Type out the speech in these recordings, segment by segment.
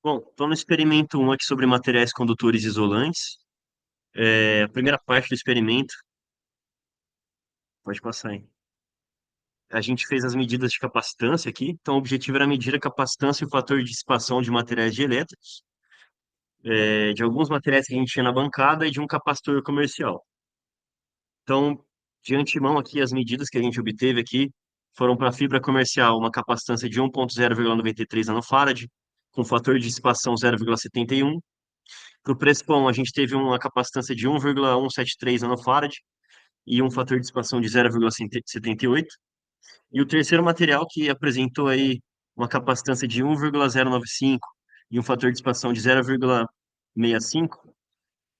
Bom, estou no experimento 1 aqui sobre materiais condutores isolantes. A primeira parte do experimento, pode passar aí. A gente fez as medidas de capacitância aqui. Então, o objetivo era medir a capacitância e o fator de dissipação de materiais dielétricos, de alguns materiais que a gente tinha na bancada e de um capacitor comercial. Então, de antemão aqui, as medidas que a gente obteve aqui foram para a fibra comercial, uma capacitância de 1,093 nanofarad, com fator de dissipação 0,71. Para o Prespon, a gente teve uma capacitância de 1,173 nanofarad e um fator de dissipação de 0,78. E o terceiro material que apresentou aí uma capacitância de 1,095 e um fator de dissipação de 0,65,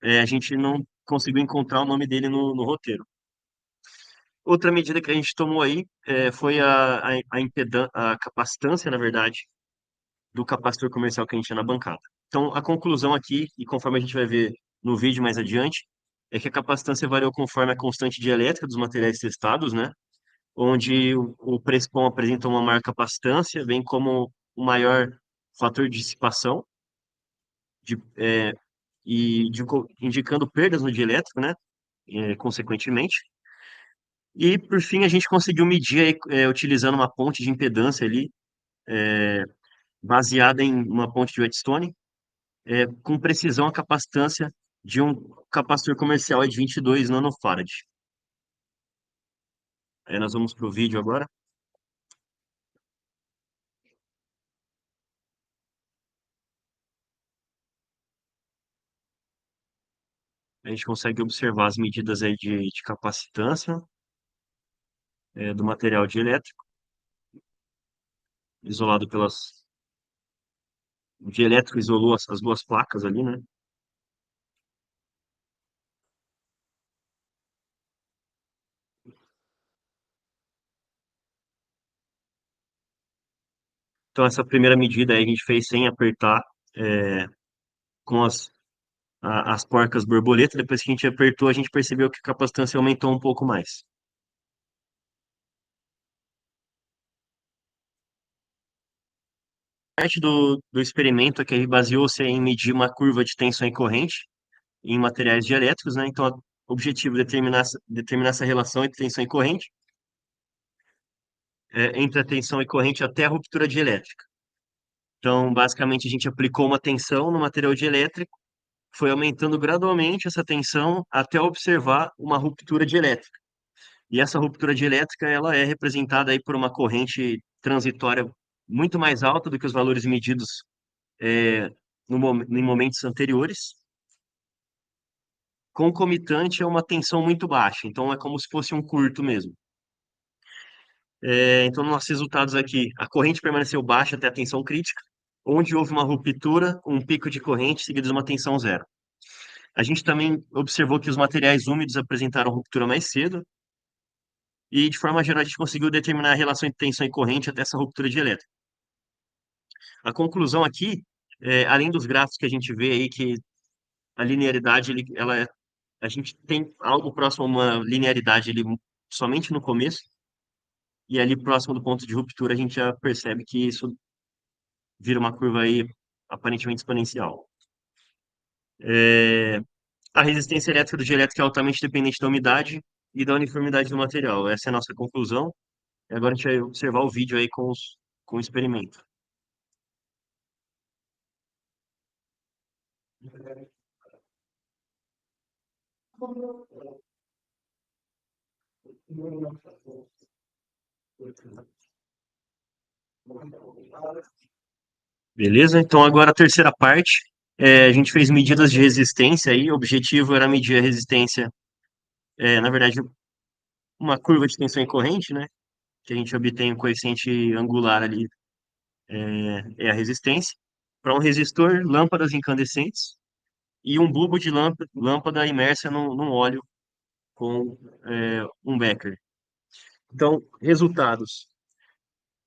a gente não conseguiu encontrar o nome dele no roteiro. Outra medida que a gente tomou aí foi a capacitância, na verdade, do capacitor comercial que a gente tinha na bancada. Então, a conclusão aqui, e conforme a gente vai ver no vídeo mais adiante, é que a capacitância variou conforme a constante dielétrica dos materiais testados, né? Onde o Prespon apresenta uma maior capacitância, bem como o maior fator de dissipação, de, é, indicando perdas no dielétrico, né? Consequentemente. E, por fim, a gente conseguiu medir, aí, utilizando uma ponte de impedância ali, baseada em uma ponte de Whetstone, com precisão a capacitância de um capacitor comercial é de 22 nanofarad. Nós vamos para o vídeo agora. A gente consegue observar as medidas aí de capacitância do material dielétrico, isolado pelas... O dielétrico isolou as duas placas ali, né? Então, essa primeira medida aí a gente fez sem apertar, é, com as porcas borboleta. Depois que a gente apertou, a gente percebeu que a capacitância aumentou um pouco mais. Parte do experimento aqui baseou-se em medir uma curva de tensão e corrente em materiais dielétricos, né? Então, o objetivo é determinar essa relação entre tensão e corrente, entre a tensão e corrente até a ruptura dielétrica. Então, basicamente, a gente aplicou uma tensão no material dielétrico, foi aumentando gradualmente essa tensão até observar uma ruptura dielétrica. E essa ruptura dielétrica, ela é representada aí por uma corrente transitória muito mais alta do que os valores medidos é, em momentos anteriores, concomitante a uma tensão muito baixa. Então, é como se fosse um curto mesmo. Então, nossos resultados aqui, a corrente permaneceu baixa até a tensão crítica, onde houve uma ruptura, um pico de corrente seguido de uma tensão zero. A gente também observou que os materiais úmidos apresentaram ruptura mais cedo, e de forma geral a gente conseguiu determinar a relação entre tensão e corrente até essa ruptura de elétron. A conclusão aqui, além dos gráficos que a gente vê aí, que a linearidade, a gente tem algo próximo a uma linearidade somente no começo, e ali próximo do ponto de ruptura a gente já percebe que isso vira uma curva aí aparentemente exponencial. É, a resistência elétrica do dielétrico é altamente dependente da umidade e da uniformidade do material. Essa é a nossa conclusão. E agora a gente vai observar o vídeo aí com o experimento. Beleza? Então agora a terceira parte. A gente fez medidas de resistência aí. O objetivo era medir a resistência, na verdade, uma curva de tensão e corrente, né? Que a gente obtém o coeficiente angular ali, é a resistência, para um resistor, lâmpadas incandescentes e um bulbo de lâmpada imersa num óleo com um Becker. Então, resultados.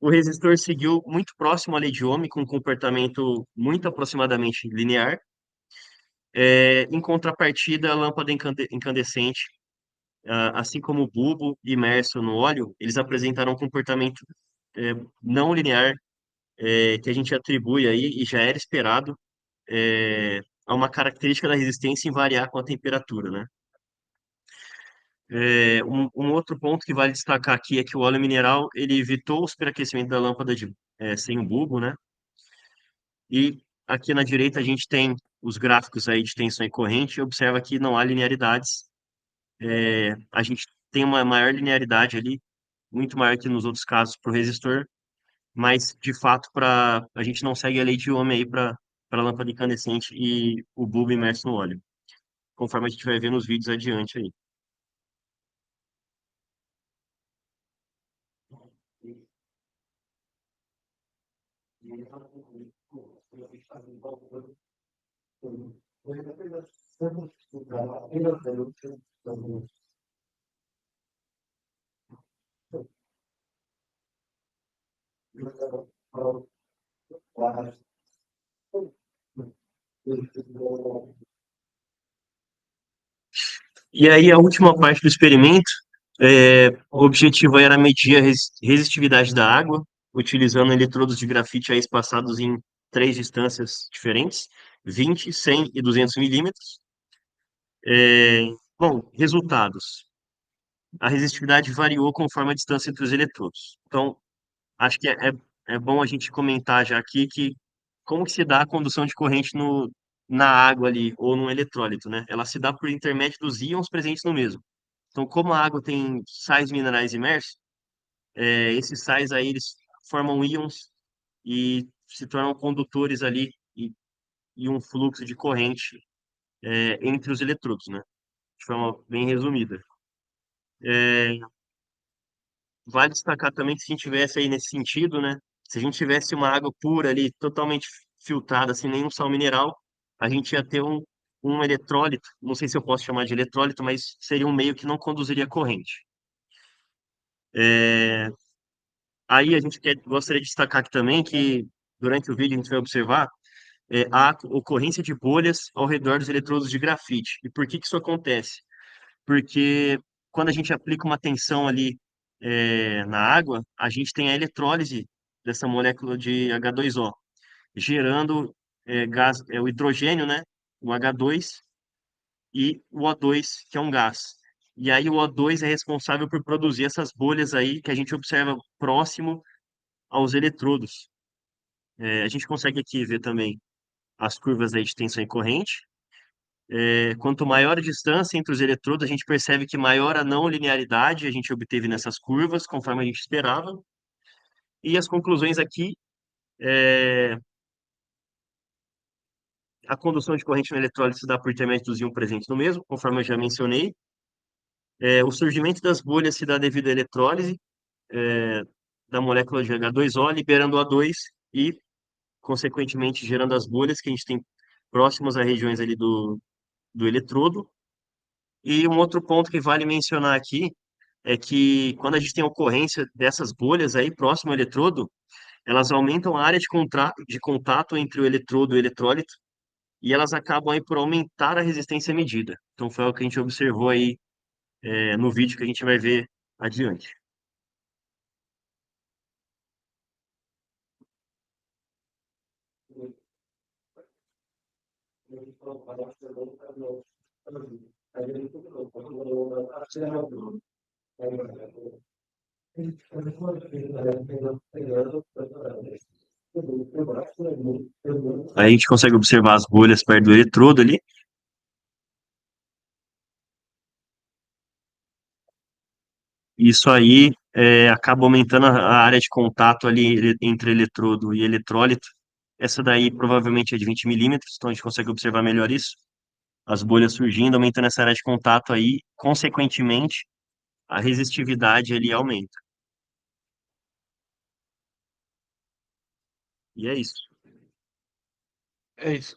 O resistor seguiu muito próximo à lei de Ohm, com um comportamento muito aproximadamente linear. Em contrapartida, a lâmpada incandescente, assim como o bulbo imerso no óleo, eles apresentaram um comportamento não linear que a gente atribui aí, e já era esperado, a uma característica da resistência em variar com a temperatura, né? Um outro ponto que vale destacar aqui é que o óleo mineral ele evitou o superaquecimento da lâmpada sem o bulbo, né? E aqui na direita a gente tem os gráficos aí de tensão e corrente. Observa que não há linearidades. A gente tem uma maior linearidade ali, muito maior que nos outros casos para o resistor, mas de fato a gente não segue a lei de Ohm aí para a lâmpada incandescente e o bulbo imerso no óleo, conforme a gente vai ver nos vídeos adiante aí. E aí, a última parte do experimento, o objetivo era medir a resistividade da água, utilizando eletrodos de grafite aí espaçados em três distâncias diferentes, 20, 100 e 200 milímetros. É, bom, resultados. A resistividade variou conforme a distância entre os eletrodos. Então, acho que é bom a gente comentar já aqui que como que se dá a condução de corrente na água ali, ou no eletrólito, né? Ela se dá por intermédio dos íons presentes no mesmo. Então, como a água tem sais minerais imersos, esses sais aí, eles formam íons e se tornam condutores ali e um fluxo de corrente entre os eletrodos, né? De forma bem resumida. É, Vale destacar também que se a gente tivesse aí nesse sentido, né? Se a gente tivesse uma água pura ali, totalmente filtrada, sem nenhum sal mineral, a gente ia ter um eletrólito, não sei se eu posso chamar de eletrólito, mas seria um meio que não conduziria corrente. É, Aí a gente gostaria de destacar aqui também que durante o vídeo a gente vai observar a ocorrência de bolhas ao redor dos eletrodos de grafite. E por que que isso acontece? Porque quando a gente aplica uma tensão ali na água, a gente tem a eletrólise dessa molécula de H2O, gerando o hidrogênio, né? O H2 e o O2, que é um gás. E aí o O2 é responsável por produzir essas bolhas aí que a gente observa próximo aos eletrodos. A gente consegue aqui ver também as curvas aí de tensão e corrente. Quanto maior a distância entre os eletrodos, a gente percebe que maior a não linearidade a gente obteve nessas curvas, conforme a gente esperava. E as conclusões aqui, é, a condução de corrente no eletrólito se dá por intermédio dos íons presentes no mesmo, conforme eu já mencionei. O surgimento das bolhas se dá devido à eletrólise é, da molécula de H2O, liberando O2 e, consequentemente, gerando as bolhas que a gente tem próximas às regiões ali do eletrodo. E um outro ponto que vale mencionar aqui é que quando a gente tem a ocorrência dessas bolhas aí próximo ao eletrodo, elas aumentam a área de contato entre o eletrodo e o eletrólito e elas acabam aí por aumentar a resistência medida. Então foi o que a gente observou aí no vídeo que a gente vai ver adiante. Aí a gente consegue observar as bolhas perto do eletrodo ali. Isso aí acaba aumentando a área de contato ali entre eletrodo e eletrólito. Essa daí provavelmente é de 20 milímetros, então a gente consegue observar melhor isso. As bolhas surgindo, aumentando essa área de contato aí, consequentemente, a resistividade ali aumenta. E é isso. É isso.